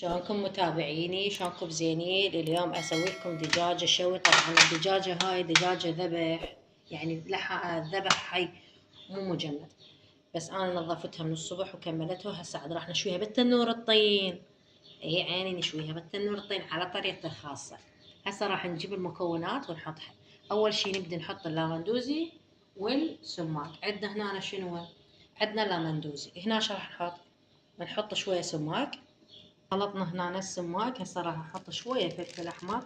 شلونكم متابعيني؟ شلونكم زينين؟ اليوم اسوي لكم دجاجة شوي. طبعا الدجاجة هاي دجاجة ذبح، يعني لحى ذبح حي مو مجمد، بس انا نظفتها من الصبح وكملتها. هسه عاد راح نشويها بالتنور الطين. اي عيني، نشويها بالتنور الطين على طريقتي الخاصة. هسه راح نجيب المكونات ونحطها. اول شي نبدا نحط اللامندوزي والسماق. عندنا هنا شنو؟ عندنا لامندوزي. هنا ايش راح نحط؟ بنحط شوية سماق. خلطنا هنا السماق. هسه راح احط شوية فلفل احمر.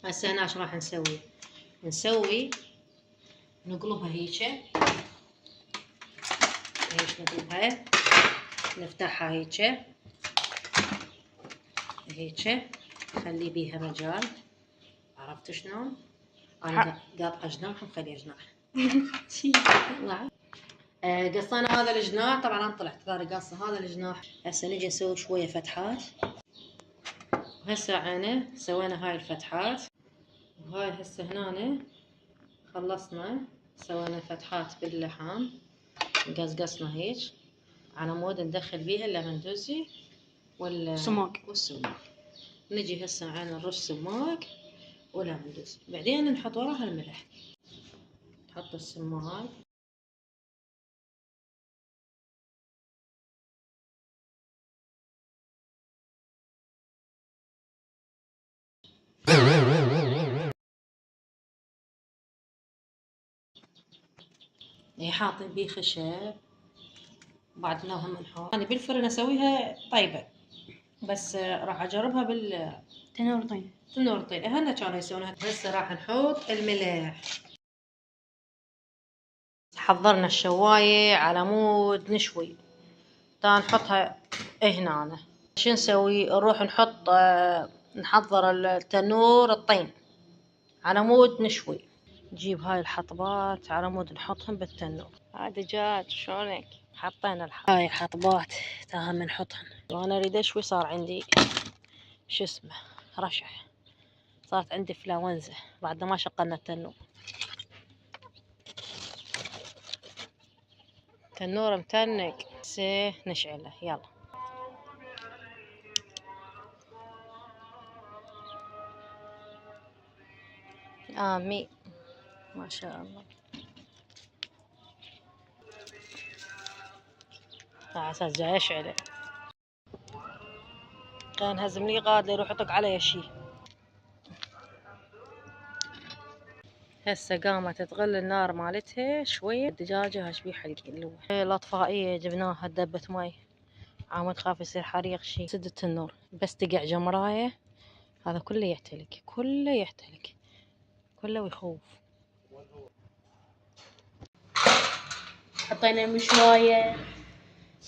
هسه هنا ايش راح نسوي نقلبها هيجه. ايش نقلبها؟ نفتحها هيجه نخلي بيها مجال. عرفت شلون؟ انا قاطعه جناحهم، خلي جناح. قصينا هذا الجناح. طبعا انا طلعت ثاني قاصه هذا الجناح. هسه نجي نسوي شويه فتحات. وهسه عينه سوينا هاي الفتحات، وهاي هسه هنا خلصنا. سوينا فتحات باللحم، قصقصنا هيك على مود ندخل بيها اللامندوزي والسماق. نجي هسه عين نرش سماق ولامندوزي، بعدين نحط وراها الملح. نحط السماق. حاطين بيه خشب. بعد لا هم نحط. انا بالفرن اسويها طيبه، بس راح اجربها تنور طين. تنور طين. هنا كانوا يسوونها. هسه راح نحط الملح. حضرنا الشواية على مود نشوي. تا نحطها هنا. شو نسوي؟ نروح نحط نحضر التنور الطين على مود نشوي. نجيب هاي الحطبات على مود نحطهم بالتنور. هاي دجاج شلونك؟ حطينا هاي الحطبات تاهم نحطهن. وانا اريد اشوي صار عندي شو اسمه رشح. صارت عندي فلاونزا بعد ما شقلنا التنور. تنور متنق. نشعله. يلا. آمين. ما شاء الله. على اساس جاي اشعله. كان هزمني قاد يروح يطق علي شي. هسه قامت تغل النار مالتها شوية. الدجاجة هاش بيه حلقين لوه. الاطفائية جبناها دبة ماي، عامد خاف يصير حريق شي. سد التنور بس تقع جمراية هذا كله يحتلك، كله ويخوف. حطينا المشواية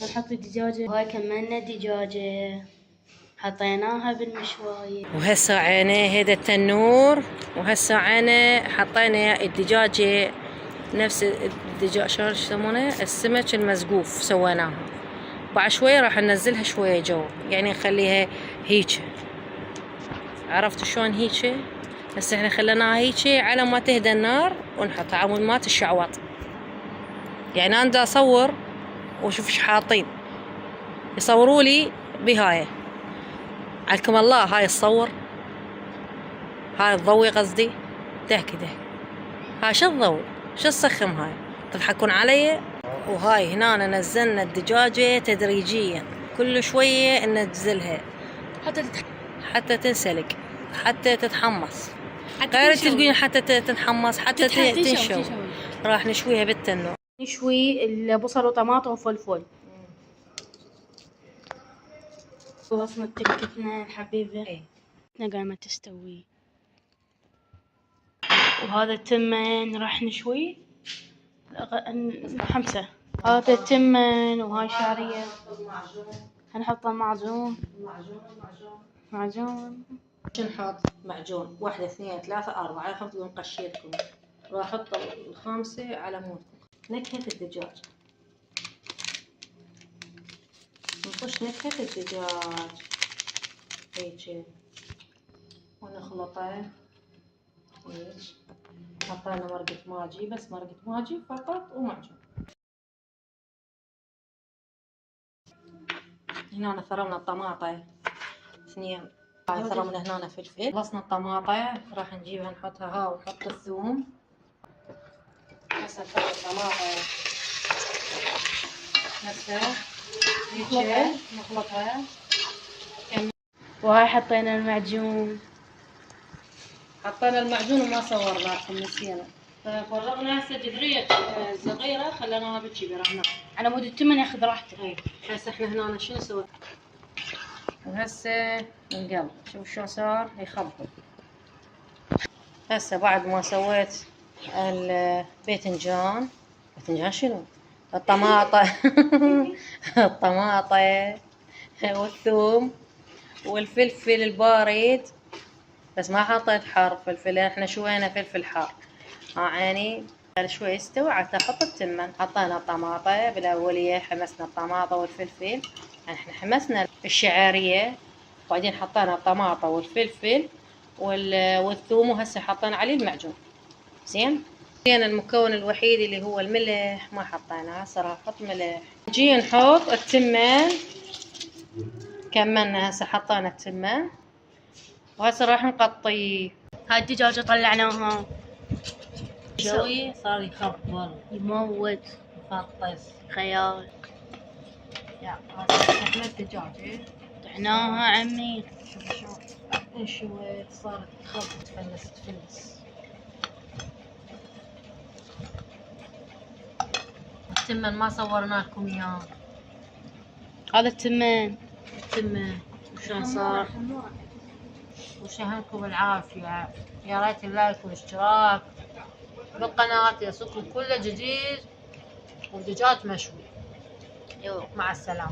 ونحط الدجاجة. هاي كملنا الدجاجة حطيناها بالمشواية. وهسه عينه هيدا التنور. وهسه عينه حطينا الدجاجة نفس الدجاج شلون يسمونه السمك المزقوف سويناها. بعد شوية راح ننزلها شوية جو، يعني نخليها هيك. عرفت شلون هيك؟ هسه احنا خليناها هيك على ما تهدى النار ونحطها على مود ما تشعوط. يعني انا دا اصور وشوف ايش حاطين. يصوروا لي بهاي. عليكم الله هاي تصور، هاي تضوي قصدي. كده هاي شو تضوي؟ شو السخم هاي؟ تضحكون علي؟ وهاي هنا نزلنا الدجاجة تدريجيا، كل شوية ننزلها حتى تنسلق، حتى تتحمص. غير تقولين حتى تنحمص، حتى تنشوي. راح نشويها بالتنور. نشوي البصل وطماطم وفلفل. خلصنا تكتنا الحبيبة. قامت تستوي. وهذا التمن راح نشوي خمسة. هذا التمن وهاي شعرية هنحط معجون. نحط معجون 1 2 3 4. حطوا قشيتكم. راح احط الخامسة على مودكم. نكهة الدجاج. نطش نكهة الدجاج هيك ونخلطه هيك. حطينا مرقة ماجي، بس مرقة ماجي فقط ومعجون. هنا فرمنا الطماطة اثنين، فرمنا هنا فلفل. خلصنا الطماطة راح نجيبها نحطها ها ونحط الثوم. هسه نحط الطماطة نفسها نخلطها. وهاي حطينا المعجون. حطينا المعجون وما صورناكم نسينا. فرغنا هسه جذرية صغيرة خليناها بالكبيرة هنا على مود التمن ياخذ راحته. اي هسه احنا هنا شنو نسوي؟ وهسه نقلب. شوف شلون صار يخبط. هسه بعد ما سويت الباذنجان شنو؟ الطماطة الطماطة والثوم والفلفل البارد، بس ما حطيت حار فلفل، احنا شوينا فلفل حار. عيني شوي استوى عاد احط التمن. حطينا الطماطة بالاولية، حمسنا الطماطة والفلفل، يعني احنا حمسنا الشعارية وبعدين حطينا الطماطة والفلفل والثوم، وهسه حطينا عليه المعجون. زين المكون الوحيد اللي هو الملح ما حطيناه، هسه راح احط ملح. نجي نحط التمن. كملنا هسه حطينا التمن وهسه راح نقطيه. هاي الدجاجة طلعناها. شوي صار يخبر يموت يفطس خيال. يا هسه احنا الدجاجة طحناها عمي. شوف شوي صارت تخبط تفلس. التمن ما صورناكم اياه. هذا التمن وشلون صار. وشهنكم العافية. يا ريت اللايك والاشتراك بالقناة يصلكم كل جديد ودجاج مشوي. مع السلامة.